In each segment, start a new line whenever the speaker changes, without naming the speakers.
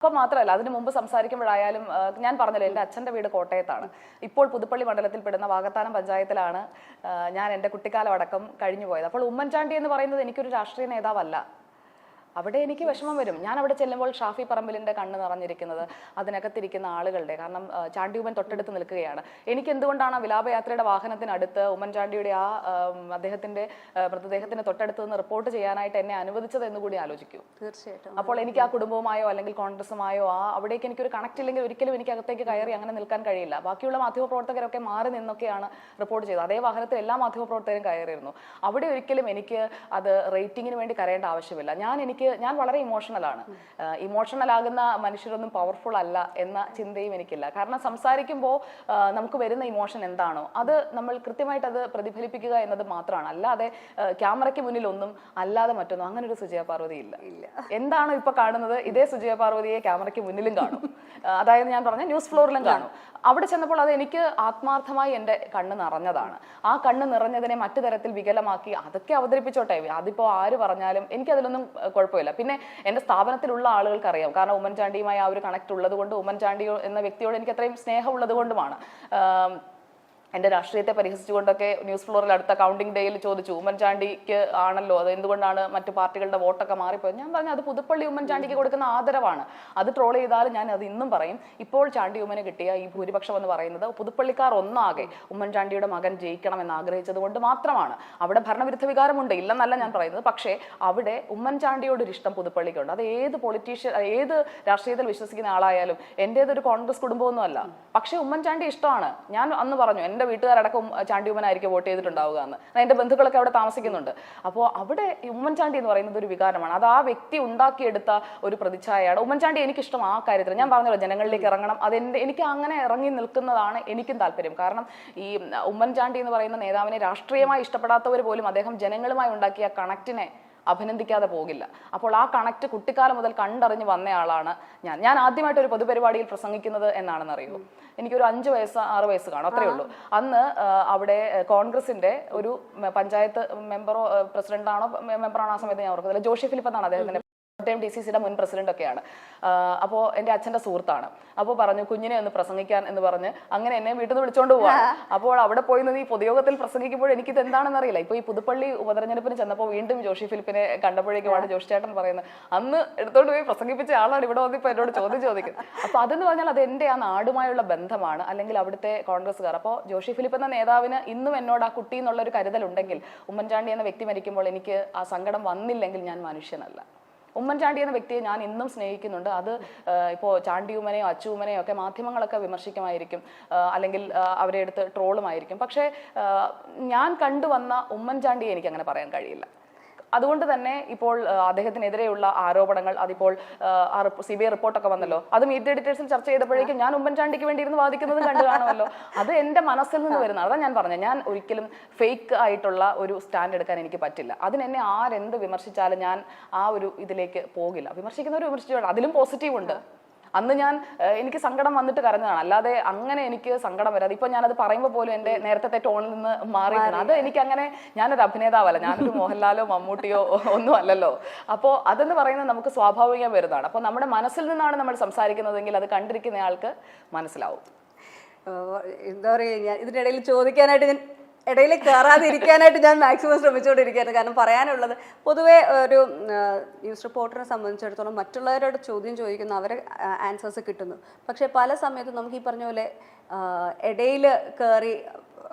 അപ്പം മാത്രമല്ല അതിന് മുമ്പ് സംസാരിക്കുമ്പോഴായാലും ഞാൻ പറഞ്ഞല്ലോ എൻ്റെ അച്ഛൻ്റെ വീട് കോട്ടയത്താണ്. ഇപ്പോൾ പുതുപ്പള്ളി മണ്ഡലത്തിൽ പെടുന്ന വാകത്താനം പഞ്ചായത്തിലാണ് ഞാൻ എൻ്റെ കുട്ടിക്കാലം അടക്കം കഴിഞ്ഞു പോയത്. അപ്പോൾ ഉമ്മൻചാണ്ടി എന്ന് പറയുന്നത് എനിക്കൊരു രാഷ്ട്രീയ നേതാവല്ല. അവിടെ എനിക്ക് വിഷമം വരും. ഞാൻ അവിടെ ചെല്ലുമ്പോൾ ഷാഫി പറമ്പിലിൻ്റെ കണ്ണ് നിറഞ്ഞിരിക്കുന്നത് അതിനകത്തിരിക്കുന്ന ആളുകളുടെ, കാരണം ചാണ്ടി ഉമ്മൻ തൊട്ടടുത്ത് നിൽക്കുകയാണ്. എനിക്ക് എന്തുകൊണ്ടാണ് ആ വിലാപയാത്രയുടെ വാഹനത്തിനടുത്ത് ഉമ്മൻചാണ്ടിയുടെ ആ അദ്ദേഹത്തിൻ്റെ മൃതദേഹത്തിന് തൊട്ടടുത്ത് നിന്ന് റിപ്പോർട്ട് ചെയ്യാനായിട്ട് എന്നെ അനുവദിച്ചത് എന്ന് കൂടി ആലോചിക്കൂ.
തീർച്ചയായിട്ടും.
അപ്പോൾ എനിക്ക് ആ കുടുംബവുമായോ അല്ലെങ്കിൽ കോൺഗ്രസുമായോ അവിടേക്ക് എനിക്കൊരു കണക്ട് ഇല്ലെങ്കിൽ ഒരിക്കലും എനിക്ക് അകത്തേക്ക് കയറി അങ്ങനെ നിൽക്കാൻ കഴിയില്ല. ബാക്കിയുള്ള മാധ്യമപ്രവർത്തകരൊക്കെ മാറി നിന്നൊക്കെയാണ് റിപ്പോർട്ട് ചെയ്തത്. അതേ വാഹനത്തിൽ എല്ലാ മാധ്യമപ്രവർത്തകരും കയറിയിരുന്നു. അവിടെ ഒരിക്കലും എനിക്ക് അത് റേറ്റിങ്ങിന് വേണ്ടി കരയേണ്ട ആവശ്യമില്ല. ഞാൻ വളരെ ഇമോഷണലാണ്. ഇമോഷണൽ ആകുന്ന മനുഷ്യരൊന്നും പവർഫുൾ അല്ല എന്ന ചിന്തയും എനിക്കില്ല. കാരണം സംസാരിക്കുമ്പോൾ നമുക്ക് വരുന്ന ഇമോഷൻ എന്താണോ അത് നമ്മൾ കൃത്യമായിട്ട് അത് പ്രതിഫലിപ്പിക്കുക എന്നത് മാത്രമാണ്. അല്ലാതെ ക്യാമറയ്ക്ക് മുന്നിൽ ഒന്നും അല്ലാതെ മറ്റൊന്നും അങ്ങനെ ഒരു സുജയ പാർവതി ഇല്ല. എന്താണോ ഇപ്പൊ കാണുന്നത് ഇതേ സുജയ പാർവതിയെ ക്യാമറയ്ക്ക് മുന്നിലും കാണും. അതായത് ഞാൻ പറഞ്ഞ ന്യൂസ് ഫ്ലോറിലും കാണും. അവിടെ ചെന്നപ്പോൾ അത് എനിക്ക് ആത്മാർത്ഥമായി എൻ്റെ കണ്ണ് നിറഞ്ഞതാണ്. ആ കണ്ണ് നിറഞ്ഞതിനെ മറ്റു തരത്തിൽ വികലമാക്കി അതൊക്കെ അവതരിപ്പിച്ചോട്ടെ, അതിപ്പോ ആര് പറഞ്ഞാലും എനിക്കതിലൊന്നും കുഴപ്പമില്ല. പിന്നെ എൻ്റെ സ്ഥാപനത്തിലുള്ള ആളുകൾക്ക് അറിയാം, കാരണം ഉമ്മൻചാണ്ടിയുമായി ആ ഒരു കണക്ട് ഉള്ളത് കൊണ്ട്, ഉമ്മൻചാണ്ടി എന്ന വ്യക്തിയോട് എനിക്ക് അത്രയും സ്നേഹമുള്ളത് കൊണ്ടുമാണ്. എൻ്റെ രാഷ്ട്രീയത്തെ പരിഹസിച്ചുകൊണ്ടൊക്കെ ന്യൂസ് ഫ്ലോറിൽ അടുത്ത കൗണ്ടിംഗ് ഡേയിൽ ചോദിച്ചു, ഉമ്മൻചാണ്ടിക്ക് ആണല്ലോ അത് എന്തുകൊണ്ടാണ് മറ്റു പാർട്ടികളുടെ വോട്ടൊക്കെ മാറിപ്പോയത്. ഞാൻ പറഞ്ഞു അത് പുതുപ്പള്ളി ഉമ്മൻചാണ്ടിക്ക് കൊടുക്കുന്ന ആദരവാണ്. അത് ട്രോൾ ചെയ്താലും ഞാൻ അത് ഇന്നും പറയും. ഇപ്പോൾ ചാണ്ടി ഉമ്മന് കിട്ടിയ ഈ ഭൂരിപക്ഷം എന്ന് പറയുന്നത് പുതുപ്പള്ളിക്കാർ ഒന്നാകെ ഉമ്മൻചാണ്ടിയുടെ മകൻ ജയിക്കണമെന്ന് ആഗ്രഹിച്ചത് കൊണ്ട് മാത്രമാണ്. അവിടെ ഭരണവിരുദ്ധ വികാരമുണ്ട്, ഇല്ലെന്നല്ല ഞാൻ പറയുന്നത്. പക്ഷേ അവിടെ ഉമ്മൻചാണ്ടിയോടൊരു ഇഷ്ടം പുതുപ്പള്ളിക്കുണ്ട്. അത് ഏത് പൊളിറ്റീഷ്യൻ, ഏത് രാഷ്ട്രീയത്തിൽ വിശ്വസിക്കുന്ന ആളായാലും, എൻ്റേതൊരു കോൺഗ്രസ് കുടുംബമൊന്നും അല്ല. പക്ഷേ ഉമ്മൻചാണ്ടി ഇഷ്ടമാണ്. ഞാൻ അന്ന് പറഞ്ഞു എൻ്റെ വീട്ടുകാരടക്കം ചാണ്ടി ഉമ്മനായിരിക്കും വോട്ട് ചെയ്തിട്ടുണ്ടാവുക എന്ന്. എൻ്റെ ബന്ധുക്കളൊക്കെ അവിടെ താമസിക്കുന്നുണ്ട്. അപ്പോൾ അവിടെ ഉമ്മൻചാണ്ടി എന്ന് പറയുന്നത് ഒരു വികാരമാണ്. അത് ആ വ്യക്തി ഉണ്ടാക്കിയെടുത്ത ഒരു പ്രതിച്ഛായയാണ്. ഉമ്മൻചാണ്ടി എനിക്കിഷ്ടം ആ കാര്യത്തിൽ. ഞാൻ പറഞ്ഞല്ലോ ജനങ്ങളിലേക്ക് ഇറങ്ങണം, എനിക്ക് അങ്ങനെ ഇറങ്ങി നിൽക്കുന്നതാണ് എനിക്കും താല്പര്യം. കാരണം ഈ ഉമ്മൻചാണ്ടി എന്ന് പറയുന്ന നേതാവിനെ രാഷ്ട്രീയമായി ഇഷ്ടപ്പെടാത്തവർ പോലും അദ്ദേഹം ജനങ്ങളുമായി ഉണ്ടാക്കിയ കണക്റ്റിനെ അഭിനന്ദിക്കാതെ പോകില്ല. അപ്പോൾ ആ കണക്ട് കുട്ടിക്കാലം മുതൽ കണ്ടറിഞ്ഞ് വന്നയാളാണ് ഞാൻ ആദ്യമായിട്ട് ഒരു പൊതുപരിപാടിയിൽ പ്രസംഗിക്കുന്നത് എന്നാണെന്ന് അറിയുമോ, എനിക്കൊരു 5 വയസ്സ് 6 വയസ്സ് കാണും, അത്രയേ ഉള്ളൂ. അന്ന് അവിടെ കോൺഗ്രസിന്റെ ഒരു പഞ്ചായത്ത് മെമ്പറോ പ്രസിഡന്റാണോ മെമ്പറാണോ ആ സമയത്ത് ഞാൻ ഓർക്കുന്നില്ല, ജോഷി ഫിലിപ്പ് എന്നാണ് അദ്ദേഹത്തിന്റെ DCCയുടെ മുൻ പ്രസിഡന്റ് ഒക്കെയാണ്. അപ്പോൾ എൻ്റെ അച്ഛൻ്റെ സുഹൃത്താണ്. അപ്പോൾ പറഞ്ഞു കുഞ്ഞിനെ ഒന്ന് പ്രസംഗിക്കാൻ എന്ന് പറഞ്ഞ് അങ്ങനെ എന്നെ വീട്ടിൽ നിന്ന് വിളിച്ചോണ്ട് പോവാണ്. അപ്പോൾ അവിടെ പോയി നിന്ന് ഈ പൊതുയോഗത്തിൽ പ്രസംഗിക്കുമ്പോൾ എനിക്കിത് എന്താണെന്ന് അറിയില്ല. ഇപ്പോൾ ഈ പുതുപ്പള്ളി ഉപതെരഞ്ഞെടുപ്പിന് ചെന്നപ്പോൾ വീണ്ടും ജോഷി ഫിലിപ്പിനെ കണ്ടപ്പോഴേക്കുമാണ് ജോഷി ചേട്ടൻ പറയുന്നത് അന്ന് എടുത്തോണ്ട് പോയി പ്രസംഗിപ്പിച്ച ആളാണ് ഇവിടെ വന്നിപ്പോൾ എന്നോട് ചോദ്യം ചോദിക്കുന്നത്. അപ്പോൾ അതെന്ന് പറഞ്ഞാൽ അത് എൻ്റെ ആ നാടുമായുള്ള ബന്ധമാണ്, അല്ലെങ്കിൽ അവിടുത്തെ കോൺഗ്രസ്സുകാർ. അപ്പോൾ ജോഷി ഫിലിപ്പ് എന്ന നേതാവിന് ഇന്നും എന്നോട് ആ കുട്ടി എന്നുള്ളൊരു കരുതലുണ്ടെങ്കിൽ ഉമ്മൻചാണ്ടി എന്ന വ്യക്തി മരിക്കുമ്പോൾ എനിക്ക് ആ സങ്കടം വന്നില്ലെങ്കിൽ ഞാൻ മനുഷ്യനല്ല. ഉമ്മൻചാണ്ടി എന്ന വ്യക്തിയെ ഞാൻ ഇന്നും സ്നേഹിക്കുന്നുണ്ട്. അത് ഇപ്പോൾ ചാണ്ടിയുമ്മനെയോ അച്ചുമ്മനെയോ ഒക്കെ മാധ്യമങ്ങളൊക്കെ വിമർശിക്കുമായിരിക്കും, അല്ലെങ്കിൽ അവരെ എടുത്ത് ട്രോളുമായിരിക്കും. പക്ഷേ ഞാൻ കണ്ടുവന്ന ഉമ്മൻചാണ്ടിയെ എനിക്ക് അങ്ങനെ പറയാൻ കഴിയില്ല. അതുകൊണ്ട് തന്നെ ഇപ്പോൾ അദ്ദേഹത്തിനെതിരെയുള്ള ആരോപണങ്ങൾ, അതിപ്പോൾ CBI റിപ്പോർട്ടൊക്കെ വന്നല്ലോ, അത് മീറ്റ് എഡിറ്റേഴ്സിൽ ചർച്ച ചെയ്തപ്പോഴേക്കും ഞാൻ ഉമ്മൻചാണ്ടിക്ക് വേണ്ടി ഇരുന്ന് വാദിക്കുന്നതും കണ്ടു കാണുമല്ലോ. അത് എൻ്റെ മനസ്സിൽ നിന്ന് വരുന്നത്. അതാ ഞാൻ പറഞ്ഞത്, ഞാൻ ഒരിക്കലും ഫേക്ക് ആയിട്ടുള്ള ഒരു സ്റ്റാൻഡ് എടുക്കാൻ എനിക്ക് പറ്റില്ല. അതിനെന്നെ ആരെന്ത് വിമർശിച്ചാലും ഞാൻ ആ ഒരു ഇതിലേക്ക് പോകില്ല. വിമർശിക്കുന്നവർ വിമർശിച്ചു, അതിലും പോസിറ്റീവ് ഉണ്ട്. അന്ന് എനിക്ക് സങ്കടം വന്നിട്ട് കരഞ്ഞതാണ്, അല്ലാതെ അങ്ങനെ എനിക്ക് സങ്കടം വരാതെ ഇപ്പൊ ഞാനത് പറയുമ്പോൾ പോലും എൻ്റെ നേരത്തെ ടോണിൽ നിന്ന് മാറിയിട്ടാണ്. അത് എനിക്ക് അങ്ങനെ, ഞാനൊരു അഭിനേതാവല്ല, ഞാനൊരു മോഹൻലാലോ മമ്മൂട്ടിയോ ഒന്നും അല്ലല്ലോ. അപ്പോൾ അതെന്ന് പറയുന്നത് നമുക്ക് സ്വാഭാവികം വരുന്നതാണ്. അപ്പോൾ നമ്മുടെ മനസ്സിൽ നിന്നാണ് നമ്മൾ സംസാരിക്കുന്നതെങ്കിൽ അത് കണ്ടിരിക്കുന്ന ആൾക്ക് മനസ്സിലാവും.
എന്താ പറയുക, ഞാൻ ഇതിനിടയിൽ ചോദിക്കാനായിട്ട് ഇടയിൽ കയറാതിരിക്കാനായിട്ട് ഞാൻ മാക്സിമം ശ്രമിച്ചുകൊണ്ടിരിക്കുകയായിരുന്നു. കാരണം പറയാനുള്ളത്, പൊതുവേ ഒരു ന്യൂസ് റിപ്പോർട്ടറിനെ സംബന്ധിച്ചിടത്തോളം മറ്റുള്ളവരോട് ചോദ്യം ചോദിക്കുന്നു, അവരെ ആൻസേഴ്സ് കിട്ടുന്നു. പക്ഷേ പല സമയത്തും നമുക്ക് ഈ പറഞ്ഞ പോലെ ഇടയിൽ കയറി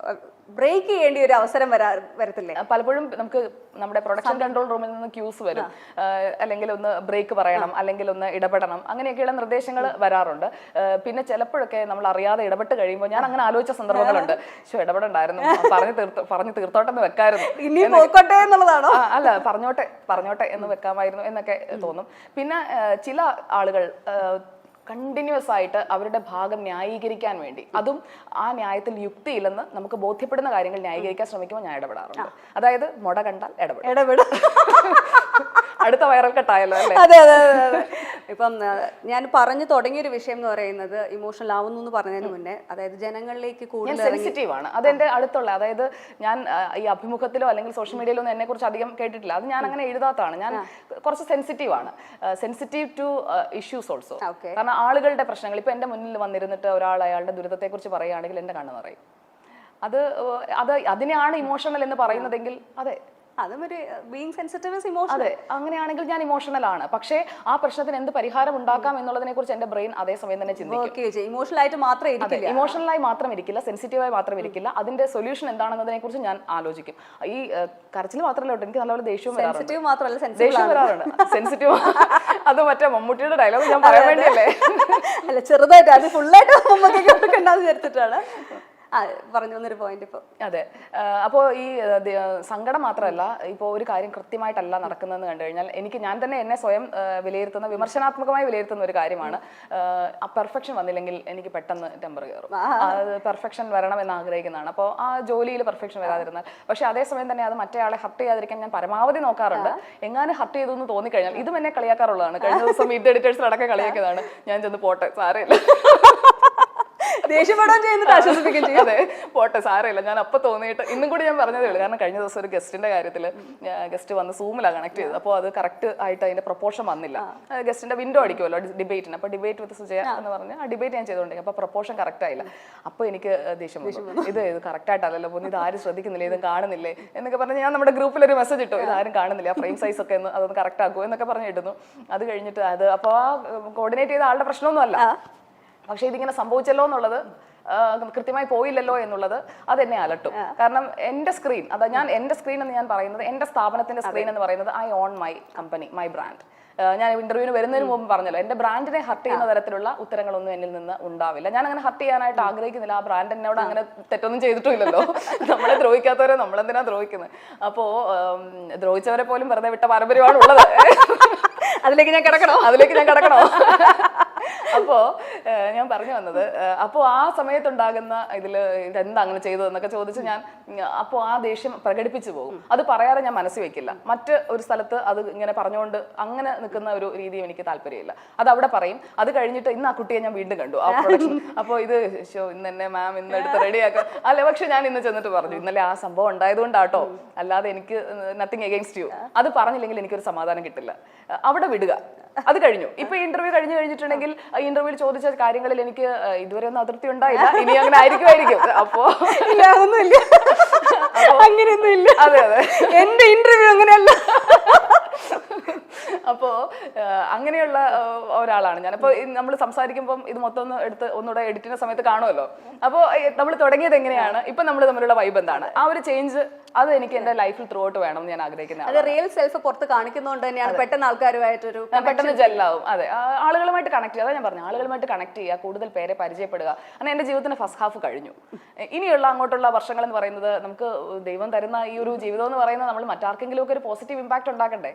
ബ്രേക്ക് ചെയ്യേണ്ട ഒരു അവസരം വരത്തില്ലേ?
പലപ്പോഴും നമുക്ക് നമ്മുടെ പ്രൊഡക്ഷൻ കൺട്രോൾ റൂമിൽ നിന്ന് ക്യൂസ് വരും, അല്ലെങ്കിൽ ഒന്ന് ബ്രേക്ക് പറയണം, അല്ലെങ്കിൽ ഒന്ന് ഇടപെടണം, അങ്ങനെയൊക്കെയുള്ള നിർദ്ദേശങ്ങൾ വരാറുണ്ട്. പിന്നെ ചിലപ്പോഴൊക്കെ നമ്മൾ അറിയാതെ ഇടപെട്ട് കഴിയുമ്പോൾ ഞാൻ അങ്ങനെ ആലോചിച്ച സന്ദർഭങ്ങളുണ്ട്, ഇടപെടണ്ടായിരുന്നു, പറഞ്ഞു തീർത്തോട്ടെന്ന് വെക്കായിരുന്നു,
ഇനി പോക്കോട്ടെ എന്നുള്ളതാണോ?
അല്ല, പറഞ്ഞോട്ടെ എന്ന് വെക്കാമായിരുന്നു എന്നൊക്കെ തോന്നും. പിന്നെ ചില ആളുകൾ കണ്ടിന്യൂസ് ആയിട്ട് അവരുടെ ഭാഗം ന്യായീകരിക്കാൻ വേണ്ടി, അതും ആ ന്യായത്തിൽ യുക്തിയില്ലെന്ന് നമുക്ക് ബോധ്യപ്പെടുന്ന കാര്യങ്ങൾ ന്യായീകരിക്കാൻ ശ്രമിക്കുമ്പോൾ ഞാൻ ഇടപെടാറുണ്ട്. അതായത് മുട കണ്ടാൽ ഇടപെടും. അടുത്ത വൈറൽ കട്ടായല്ലോ അല്ലേ?
അതെ അതെ അതെ അതെ. ഇപ്പം ഞാൻ പറഞ്ഞു തുടങ്ങിയൊരു വിഷയം എന്ന് പറയുന്നത് ഇമോഷണൽ ആവുന്നു എന്ന് പറഞ്ഞതിന് മുന്നേ, അതായത് ജനങ്ങളിലേക്ക്
ഞാൻ
കൂടുതൽ
സെൻസിറ്റീവ് ആണ്. അതെന്റെ അടുത്തുള്ള, അതായത് ഞാൻ ഈ അഭിമുഖത്തിലോ അല്ലെങ്കിൽ സോഷ്യൽ മീഡിയയിലോ ഒന്നും എന്നെ കുറിച്ച് അധികം കേട്ടിട്ടില്ല. അത് ഞാൻ അങ്ങനെ എഴുതാത്തതാണ്. ഞാൻ കുറച്ച് സെൻസിറ്റീവ് ആണ്, സെൻസിറ്റീവ് ടു ഇഷ്യൂസ് ഓൾസോ. കാരണം ആളുകളുടെ പ്രശ്നങ്ങൾ, ഇപ്പൊ എന്റെ മുന്നിൽ വന്നിരുന്നിട്ട് ഒരാൾ അയാളുടെ ദുരിതത്തെ കുറിച്ച് പറയുകയാണെങ്കിൽ എന്റെ കണ്ണ് നിറയും. അതിനെയാണ് ഇമോഷണൽ എന്ന് പറയുന്നതെങ്കിൽ അതെ,
അതും ഒരു ബീയിങ് സെൻസിറ്റീവ് ഇസ് ഇമോഷണൽ.
അതെ, അങ്ങനെയാണെങ്കിൽ ഞാൻ ഇമോഷണൽ ആണ്. പക്ഷേ ആ പ്രശ്നത്തിന് എന്ത് പരിഹാരം ഉണ്ടാക്കാം എന്നുള്ളതിനെ കുറിച്ച് എന്റെ ബ്രെയിൻ അതേ സമയം തന്നെ ചിന്തിക്കും.
ഇമോഷണൽ ആയിട്ട് മാത്രമേ ഇരിക്കില്ല,
ഇമോഷണലായി മാത്രം ഇരിക്കില്ല, സെൻസിറ്റീവായി മാത്രം ഇരിക്കില്ല. അതിന്റെ സൊല്യൂഷൻ എന്താണെന്നതിനെ കുറിച്ച് ഞാൻ ആലോചിക്കും. ഈ കരച്ചിൽ മാത്രമല്ല കേട്ടോ, എനിക്ക് നല്ലപോലെ ദേഷ്യവും വരാറുണ്ട്. സെൻസിറ്റീവ് അത് മറ്റേ മമ്മൂട്ടിയുടെ ഡയലോഗ് ഞാൻ പറയാൻ വേണ്ടിയല്ലേ?
അല്ല, ചെറുതായിട്ട് അത് ഫുള്ളായിട്ട് മമ്മൂട്ടിണ്ടാന്ന് വിചാരിച്ചിട്ടാണ് പറഞ്ഞു വന്നൊരു പോയിന്റ്. ഇപ്പോൾ
അതെ, അപ്പോൾ ഈ സങ്കടം മാത്രമല്ല, ഇപ്പോൾ ഒരു കാര്യം കൃത്യമായിട്ടല്ല നടക്കുന്നതെന്ന് കണ്ടു കഴിഞ്ഞാൽ ഞാൻ തന്നെ എന്നെ സ്വയം വിലയിരുത്തുന്ന, വിമർശനാത്മകമായി വിലയിരുത്തുന്ന ഒരു കാര്യമാണ്. ആ പെർഫെക്ഷൻ വന്നില്ലെങ്കിൽ എനിക്ക് പെട്ടെന്ന് ടെമ്പർ കയറും. അത് പെർഫെക്ഷൻ വരണം എന്ന് ആഗ്രഹിക്കുന്നതാണ്. അപ്പോൾ ആ ജോലിയിൽ പെർഫെക്ഷൻ വരാതിരുന്നാൽ, പക്ഷെ അതേസമയം തന്നെ അത് മറ്റേയാളെ ഹർട്ട് ചെയ്യാതിരിക്കാൻ ഞാൻ പരമാവധി നോക്കാറുണ്ട്. എങ്ങാനും ഹർട്ട് ചെയ്തു എന്ന് തോന്നിക്കഴിഞ്ഞാൽ, ഇതും എന്നെ കളിയാക്കാറുള്ളതാണ്. കഴിഞ്ഞ ദിവസം മീറ്റ് എഡിറ്റേഴ്സിലടക്കം കളിയാക്കിയതാണ്. ഞാൻ ചെന്ന് പോട്ടെ സാരമില്ല,
ദേഷ്യപ്പെടാൻ ചെയ്യുന്നത് ആശ്വസിപ്പിക്കുകയും ചെയ്യും.
അതെ, പോട്ടെ സാരമില്ല, ഞാൻ അപ്പൊ തോന്നിയിട്ട് ഇന്നും കൂടി ഞാൻ പറഞ്ഞതേ ഉള്ളൂ. കാരണം കഴിഞ്ഞ ദിവസം ഒരു ഗസ്റ്റിന്റെ കാര്യത്തിൽ ഗസ്റ്റ് വന്ന് സൂമിലാണ് കണക്ട് ചെയ്തത്. അപ്പോൾ അത് കറക്റ്റ് ആയിട്ട് അതിന്റെ പ്രൊപ്പോർഷൻ വന്നില്ല. ഗസ്റ്റിന്റെ വിൻഡോ അടിക്കുമല്ലോ ഡിബേറ്റിന്. അപ്പോൾ ഡിബേറ്റ് വിത്ത് സുജയ എന്ന് പറഞ്ഞ് ആ ഡിബേറ്റ് ഞാൻ ചെയ്തോണ്ടെങ്കിൽ അപ്പോൾ പ്രൊപ്പോർഷൻ കറക്റ്റ് ആയില്ല. അപ്പോൾ എനിക്ക് ദേഷ്യം വന്നു. ഇത് കറക്റ്റ് ആയിട്ടല്ലല്ലോ, പൊന്നി ഇത് ആരും ശ്രദ്ധിക്കുന്നില്ല, ഇത് കാണുന്നില്ലേ എന്നൊക്കെ പറഞ്ഞ് ഞാൻ നമ്മുടെ ഗ്രൂപ്പിൽ ഒരു മെസ്സേജ് ഇട്ടു, ഇത് ആരും കാണുന്നില്ല, ഫ്രെയിം സൈസ് ഒക്കെ അതൊന്ന് കറക്റ്റ് ആക്കുമോ എന്നൊക്കെ പറഞ്ഞ് ഇടുന്നു. അത് കഴിഞ്ഞിട്ട് അപ്പോൾ ആ കോർഡിനേറ്റ് ചെയ്ത ആളുടെ പ്രശ്നമൊന്നുമല്ല, പക്ഷെ ഇതിങ്ങനെ സംഭവിച്ചല്ലോ എന്നുള്ളത്, കൃത്യമായി പോയില്ലല്ലോ എന്നുള്ളത് അതെന്നെ അലട്ടും. കാരണം എന്റെ സ്ക്രീൻ, എന്റെ സ്ക്രീൻ എന്ന് ഞാൻ പറയുന്നത്, എന്റെ സ്ഥാപനത്തിന്റെ സ്ക്രീൻ എന്ന് പറയുന്നത് I on my company, my brand. ഞാൻ ഇന്റർവ്യൂവിന് വരുന്നതിന് മുമ്പ് പറഞ്ഞല്ലോ, എന്റെ ബ്രാൻഡിനെ ഹർട്ട് ചെയ്യുന്ന തരത്തിലുള്ള ഉത്തരങ്ങളൊന്നും എന്നിൽ നിന്ന് ഉണ്ടാവില്ല. ഞാൻ അങ്ങനെ ഹർട്ട് ചെയ്യാനായിട്ട് ആഗ്രഹിക്കുന്നില്ല. ആ ബ്രാൻഡ് എന്നോട് അങ്ങനെ തെറ്റൊന്നും ചെയ്തിട്ടില്ലല്ലോ. നമ്മളെ ദ്രോഹിക്കാത്തവരെ നമ്മളെന്തിനാ ദ്രോഹിക്കുന്നത്? അപ്പോ ദ്രോഹിച്ചവരെ പോലും വെറുതെ വിട്ട പാരമ്പര്യമാണ് ഉള്ളത്. അതിലേക്ക് ഞാൻ കിടക്കണോ? അപ്പോ ഞാൻ പറഞ്ഞു വന്നത്, അപ്പോൾ ആ സമയത്തുണ്ടാകുന്ന ഇതെന്താ അങ്ങനെ ചെയ്തതെന്നൊക്കെ ചോദിച്ച് ഞാൻ അപ്പോൾ ആ ദേഷ്യം പ്രകടിപ്പിച്ചു പോകും. അത് പറയാതെ ഞാൻ മനസ്സിൽ വെക്കില്ല. മറ്റ് ഒരു സ്ഥലത്ത് അത് ഇങ്ങനെ പറഞ്ഞുകൊണ്ട് അങ്ങനെ നിൽക്കുന്ന ഒരു രീതിയും എനിക്ക് താല്പര്യമില്ല. അത് അവിടെ പറയും. അത് കഴിഞ്ഞിട്ട് ഇന്ന് ആ കുട്ടിയെ ഞാൻ വീണ്ടും കണ്ടു ആ പ്രൊഡക്ഷൻ. അപ്പോൾ ഇത് ഇന്ന് എന്നെ മാം ഇന്ന് എടുത്ത് റെഡിയാക്കുക അല്ല, പക്ഷെ ഞാൻ ഇന്ന് ചെന്നിട്ട് പറഞ്ഞു ഇന്നലെ ആ സംഭവം ഉണ്ടായതുകൊണ്ടാട്ടോ, അല്ലാതെ എനിക്ക് നത്തിങ് എഗെയിൻസ്റ്റ് യു. അത് പറഞ്ഞില്ലെങ്കിൽ എനിക്കൊരു സമാധാനം കിട്ടില്ല. അവിടെ വിടുക. അത് കഴിഞ്ഞു. ഇപ്പൊ ഇന്റർവ്യൂ കഴിഞ്ഞിട്ടുണ്ടെങ്കിൽ ഇന്റർവ്യൂവിൽ ചോദിച്ച കാര്യങ്ങളിൽ എനിക്ക് ഇതുവരെ ഒന്നും അതിർത്തി ഉണ്ടായില്ല, ഇനി അങ്ങനെ ആയിരിക്കും. അപ്പോ
അങ്ങനെയൊന്നുമില്ല.
അതെ അതെ,
എന്റെ ഇന്റർവ്യൂ അങ്ങനെയല്ല.
അപ്പോ അങ്ങനെയുള്ള ഒരാളാണ് ഞാൻ. അപ്പൊ നമ്മൾ സംസാരിക്കുമ്പോൾ ഇത് മൊത്തം ഒന്ന് എടുത്ത് ഒന്നുകൂടെ എഡിറ്റിന്റെ സമയത്ത് കാണുമല്ലോ. അപ്പോൾ നമ്മൾ തുടങ്ങിയത് എങ്ങനെയാണ്, ഇപ്പൊ നമ്മൾ തമ്മിലുള്ള വൈബ് എന്താണ്, ആ ഒരു ചേഞ്ച് അത് എനിക്ക് എന്റെ ലൈഫിൽ ത്രൂ ഔട്ട് വേണം എന്ന് ഞാൻ ആഗ്രഹിക്കുന്നത്.
അത് റിയൽ സെൽഫ് പുറത്ത് കാണിക്കുന്നതുകൊണ്ട് തന്നെയാണ് പെട്ടെന്ന് ആൾക്കാരുമായിട്ടൊരു
പെട്ടെന്ന് ജെല്ലാവും. അതെ, ആളുകളുമായിട്ട് കണക്ട് ചെയ്യുക. അതാ ഞാൻ പറഞ്ഞു, ആളുകളുമായിട്ട് കണക്ട് ചെയ്യുക, കൂടുതൽ പേരെ പരിചയപ്പെടുക. അങ്ങനെ എന്റെ ജീവിതത്തിന്റെ ഫസ്റ്റ് ഹാഫ് കഴിഞ്ഞു. ഇനിയുള്ള അങ്ങോട്ടുള്ള വർഷങ്ങൾ എന്ന് പറയുന്നത്, നമുക്ക് ദൈവം തരുന്ന ഈ ഒരു ജീവിതം എന്ന് പറയുന്നത് നമ്മൾ മറ്റാർക്കെങ്കിലും ഒക്കെ ഒരു പോസിറ്റീവ് ഇമ്പാക്ട് ഉണ്ടാക്കണ്ടേ.